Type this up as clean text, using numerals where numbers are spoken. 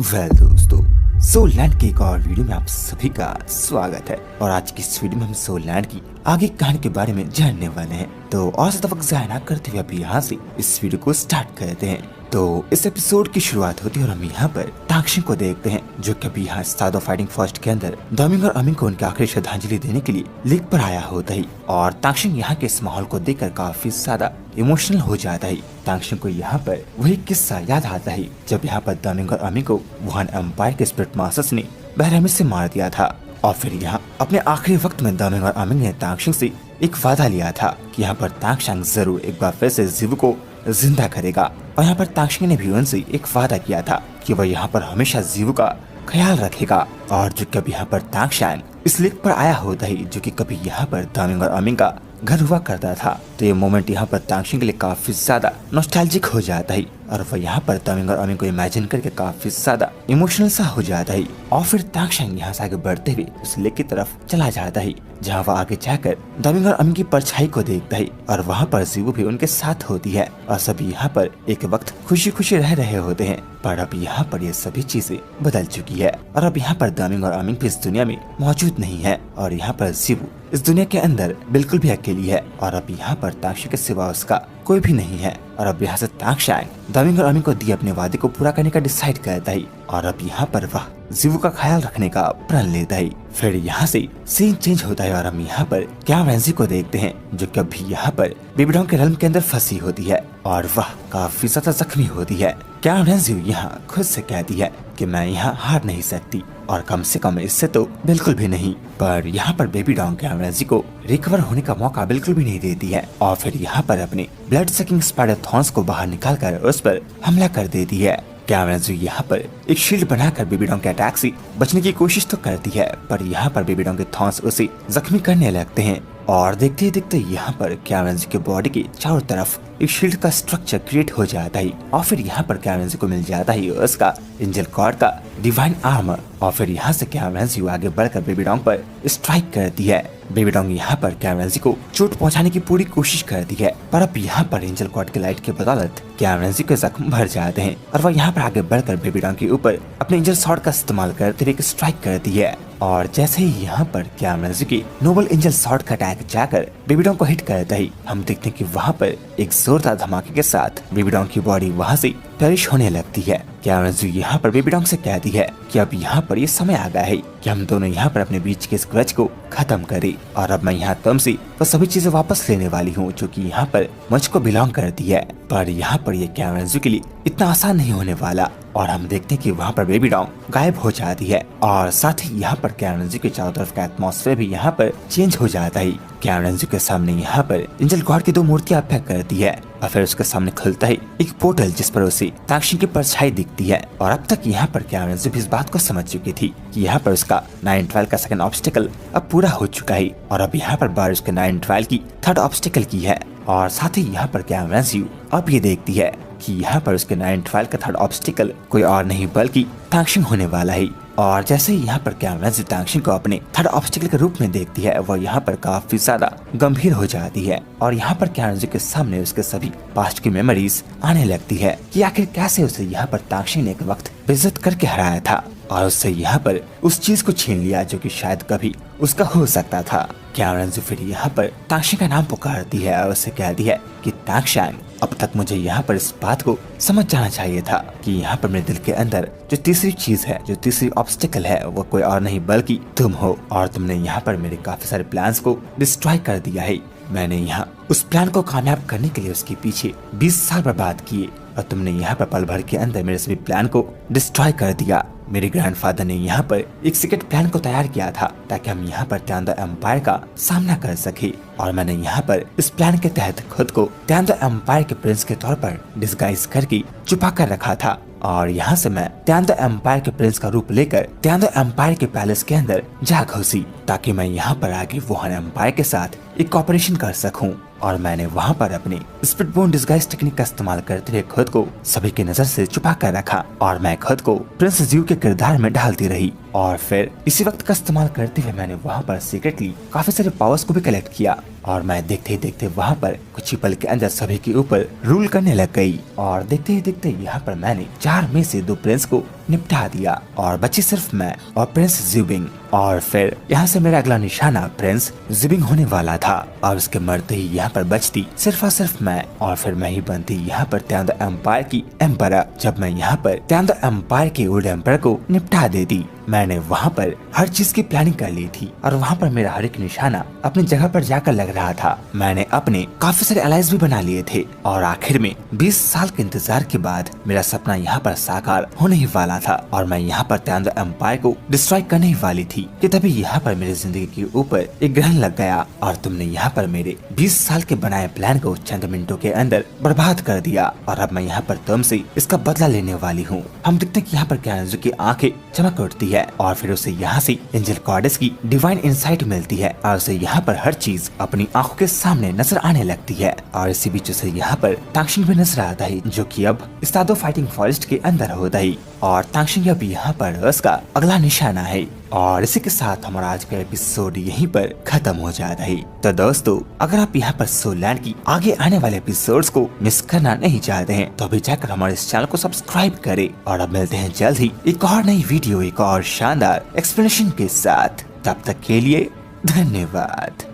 दोस्तों, सोलैंड की एक और वीडियो में आप सभी का स्वागत है। और आज की इस वीडियो में हम सोलैंड की आगे कहानी के बारे में जानने वाले हैं। तो और ज्यादा वक्त जाया ना करते हुए अभी यहाँ से इस वीडियो को स्टार्ट करते हैं। तो इस एपिसोड की शुरुआत होती है और हम यहाँ पर तांगशिंग को देखते हैं, जो कभी यहाँ स्टार ऑफ फाइटिंग फर्स्ट के अंदर दामिंग और अमिंग को उनकी आखिरी श्रद्धांजलि देने के लिए लेक पर आया होता है। और तांगशिंग यहाँ के इस माहौल को देखकर काफी ज्यादा इमोशनल हो जाता है। तांगशिंग को यहाँ पर वही किस्सा याद आता है जब यहाँ पर दामिंग और अमिंग को वुहान एम्पायर के स्पिरिट मास्टर्स ने बहरहमी से मार दिया था। और फिर यहाँ अपने आखिरी वक्त में दामिंग और अमिंग ने तांगशिंग से एक वादा लिया था कि यहाँ पर तांगशिंग जरूर एक बार फिर से जीवू को जिंदा करेगा। और यहाँ पर तांगशिंग ने भी उनसे एक वादा किया था कि वह यहाँ पर हमेशा जीवू का ख्याल रखेगा। और जो कभी यहाँ पर तांगशिंग इस लेक पर आया होता है, जो कि कभी यहाँ पर दामिंग और अमिंग का घर हुआ करता था, तो ये मोमेंट यहाँ पर तांगशिंग के लिए काफी ज्यादा नॉस्टैल्जिक हो जाता है। और वह यहाँ पर दामिंग और अमिंग को इमेजिन करके काफी ज्यादा इमोशनल सा हो जाता है। और फिर तांगशिंग यहाँ से आगे बढ़ते हुए उस लेक की तरफ चला जाता है, जहाँ वह आगे जाकर दामिंग और अमिंग की परछाई को देखता है। और वहाँ पर जीवू भी उनके साथ होती है और सभी यहाँ पर एक वक्त खुशी खुशी रह रहे होते हैं। पर अब यहाँ पर ये सभी चीजें बदल चुकी है और अब यहाँ पर दामिंग और अमिंग भी इस दुनिया में मौजूद नहीं है। और यहाँ पर जीवू इस दुनिया के अंदर बिल्कुल भी अकेली है। और अब यहाँ पर तांगशिंग के सिवा उसका कोई भी नहीं है। और अब यहाँ से तांगशिंग दामिंग और अमिंग को दिए अपने वादे को पूरा करने का डिसाइड करता है। और अब यहाँ पर वह जीवू का ख्याल रखने का प्रण लेता है। फिर यहाँ से सीन चेंज होता है और हम यहाँ पर क्या रेंजी को देखते हैं, जो कभी यहाँ पर बेबीडॉन के रल्म के अंदर फंसी होती है और वह काफी ज्यादा जख्मी होती है। क्या रेंजी यहाँ खुद से कहती है कि मैं यहाँ हार नहीं सकती और कम से कम इससे तो बिल्कुल भी नहीं। पर यहाँ पर बेबीडॉन क्या रेंजी को रिकवर होने का मौका बिल्कुल भी नहीं देती है। और फिर यहाँ पर अपने ब्लड सकिंग स्पाइडर थॉर्न्स को बाहर निकालकर उस पर हमला कर देती है। कैमरेंजू यहाँ पर एक शील्ड बनाकर बेबीडॉन के अटैक से बचने की कोशिश तो करती है, पर यहाँ पर बेबीडॉन के थॉर्न्स उसे जख्मी करने लगते हैं। और देखते ही देखते यहाँ पर कैमरेंजू के बॉडी के चारों तरफ एक शील्ड का स्ट्रक्चर क्रिएट हो जाता है। और फिर यहाँ पर कैमरेंजू को मिल जाता है उसका एंजल गॉड का डिवाइन आर्मर। और फिर यहाँ से कैमरेंजू आगे बढ़कर बेबीडॉन पर स्ट्राइक करती है। बेबीडॉन यहाँ पर कैमरेंजू को चोट पहुंचाने की पूरी कोशिश करती है, पर अब यहाँ पर एंजल गॉड के लाइट के बदौलत कैमरेंजू के जख्म भर जाते हैं। और वह यहाँ पर आगे बढ़कर बेबीडॉन के ऊपर अपने एंजल शॉट का इस्तेमाल करते हुए स्ट्राइक करती है। और जैसे ही यहाँ पर कैमरेंजू की नोबल एंजल शॉट का अटैक जाकर बेबीडॉन को हिट करता है, हम देखते हैं कि वहाँ पर एक जोरदार धमाके के साथ बेबीडॉन की बॉडी वहाँ से पेरिश होने लगती है। कैमरेंजू यहाँ पर बेबीडॉन से कहती है कि अब यहाँ पर ये समय आ गया है कि हम दोनों यहाँ पर अपने बीच के इस ग्रज को खत्म करें। और अब मैं यहाँ तुमसे वो सभी चीजें वापस लेने वाली हूँ जो कि यहाँ पर मुझको बिलोंग करती है। पर यहाँ पर ये कैमरेंजू के लिए इतना आसान नहीं होने वाला। और हम देखते हैं कि वहाँ पर बेबीडॉन गायब हो जाती है और साथ ही यहाँ पर कैमरेंजू के चारों तरफ का एटमॉस्फेयर भी यहाँ पर चेंज हो जाता है। कैमरेंजू के सामने यहाँ पर एंजल गॉड की दो मूर्तियां अटैक करती है और फिर उसके सामने खुलता है एक पोर्टल जिस पर उसे तांगशिंग की परछाई दिखती है। और अब तक यहाँ पर कैमरेंजू भी इस बात को समझ चुकी थी कि यहाँ पर उसका 9-12 का सेकंड ऑब्स्टिकल अब पूरा हो चुका है और अब यहाँ पर बारिश के 9-12 की थर्ड ऑब्स्टिकल की है। और साथ ही यहाँ पर कैमरेंजू अब ये देखती है कि यहाँ पर उसके 9-12 का थर्ड ऑब्स्टिकल कोई और नहीं बल्कि तांगशिंग होने वाला है। और जैसे ही यहाँ पर कैमरेंजू तांगशिंग को अपने थर्ड ऑब्स्टिकल के रूप में देखती है, वह यहाँ पर काफी ज्यादा गंभीर हो जाती है। और यहाँ पर कैमरेंजू के सामने उसके सभी पास्ट की मेमोरीज आने लगती है कि आखिर कैसे उसे यहाँ पर तांगशिंग ने एक वक्त बेइज्जत करके हराया था और उससे यहाँ पर उस चीज को छीन लिया जो कि शायद कभी उसका हो सकता था। कैमरेंजू फिर यहाँ पर तांगशिंग का नाम पुकारती है और उससे कहती है कि तांगशिंग, अब तक मुझे यहाँ पर इस बात को समझ जाना चाहिए था कि यहाँ पर मेरे दिल के अंदर जो तीसरी चीज है, जो तीसरी ऑब्स्टिकल है, वो कोई और नहीं बल्कि तुम हो। और तुमने यहाँ पर मेरे काफी सारे प्लान्स को डिस्ट्रॉय कर दिया है। मैंने यहाँ उस प्लान को कामयाब करने के लिए उसके पीछे 20 साल बर्बाद किए और तुमने यहाँ पर पल भर के अंदर मेरे सभी प्लान को डिस्ट्रॉय कर दिया। मेरे ग्रैंडफादर ने यहाँ पर एक सीक्रेट प्लान को तैयार किया था ताकि हम यहाँ पर त्यान्दो एम्पायर का सामना कर सके। और मैंने यहाँ पर इस प्लान के तहत खुद को त्यान्दो एम्पायर के प्रिंस के तौर पर डिस्गाइज करके छुपा कर रखा था। और यहाँ से मैं त्यान्दो एम्पायर के प्रिंस का रूप लेकर त्यान्दो एम्पायर के पैलेस के अंदर जा घुसी ताकि मैं यहाँ पर आगे वुहान एम्पायर के साथ एक कॉपरेशन कर सकूं। और मैंने वहाँ पर अपनी स्पिरिटबोर्न डिस्गाइज टेक्निक का इस्तेमाल करते हुए खुद को सभी की नजर से छुपा कर रखा और मैं खुद को प्रिंस जीव के किरदार में ढालती रही। और फिर इसी वक्त का इस्तेमाल करते हुए मैंने वहाँ पर सीक्रेटली काफी सारे पावर्स को भी कलेक्ट किया और मैं देखते ही देखते वहाँ पर कुछ ही पल के अंदर सभी के ऊपर रूल करने लग गई। और देखते ही देखते यहाँ पर मैंने 4 में से 2 प्रिंस को निपटा दिया और बची सिर्फ मैं और प्रिंस ज़ुबिंग। और फिर यहाँ से मेरा अगला निशाना प्रिंस ज़ुबिंग होने वाला था और उसके मरते ही यहाँ पर बचती सिर्फ और सिर्फ मैं, और फिर मैं ही बनती यहाँ पर त्यान द एम्पायर की एम्परर। जब मैं यहाँ पर त्यान द एम्पायर के ओल्ड एम्परर को निपटा देती, मैंने वहाँ पर हर चीज की प्लानिंग कर ली थी और वहाँ पर मेरा हर एक निशाना अपनी जगह पर जाकर लग रहा था। मैंने अपने काफी सारे अलाइज भी बना लिए थे और आखिर में 20 साल के इंतजार के बाद मेरा सपना यहाँ पर साकार होने ही वाला था और मैं यहाँ पर त्यान द एम्पायर को डिस्ट्रॉय करने ही वाली थी कि तभी यहाँ पर मेरी जिंदगी के ऊपर एक ग्रहण लग गया और तुमने यहाँ पर मेरे 20 साल के बनाए प्लान को चंद मिनटों के अंदर बर्बाद कर दिया और अब मैं यहाँ पर तुमसे इसका बदला लेने वाली हूँ। हम देखते हैं कि यहाँ पर क्यानुज़ो की आंखें चमक उठती है और फिर उसे यहाँ से एंजल गॉडेस की डिवाइन इंसाइट मिलती है और उसे यहाँ पर हर चीज अपनी आंखों के सामने नजर आने लगती है। और इसी बीच उसे यहाँ पर तांगशिंग भी नजर आता है जो कि अब स्टाडो फाइटिंग फॉरेस्ट के अंदर होता है और तांगशिंग अब यहाँ पर उसका अगला निशाना है। और इसी के साथ हमारा आज का एपिसोड यहीं पर खत्म हो जाता है। तो दोस्तों, अगर आप यहाँ पर सोल लैंड की आगे आने वाले एपिसोड्स को मिस करना नहीं चाहते हैं तो अभी जाकर हमारे इस चैनल को सब्सक्राइब करें और अब मिलते हैं जल्द ही एक और नई वीडियो एक और शानदार एक्सप्लेनेशन के साथ। तब तक के लिए धन्यवाद।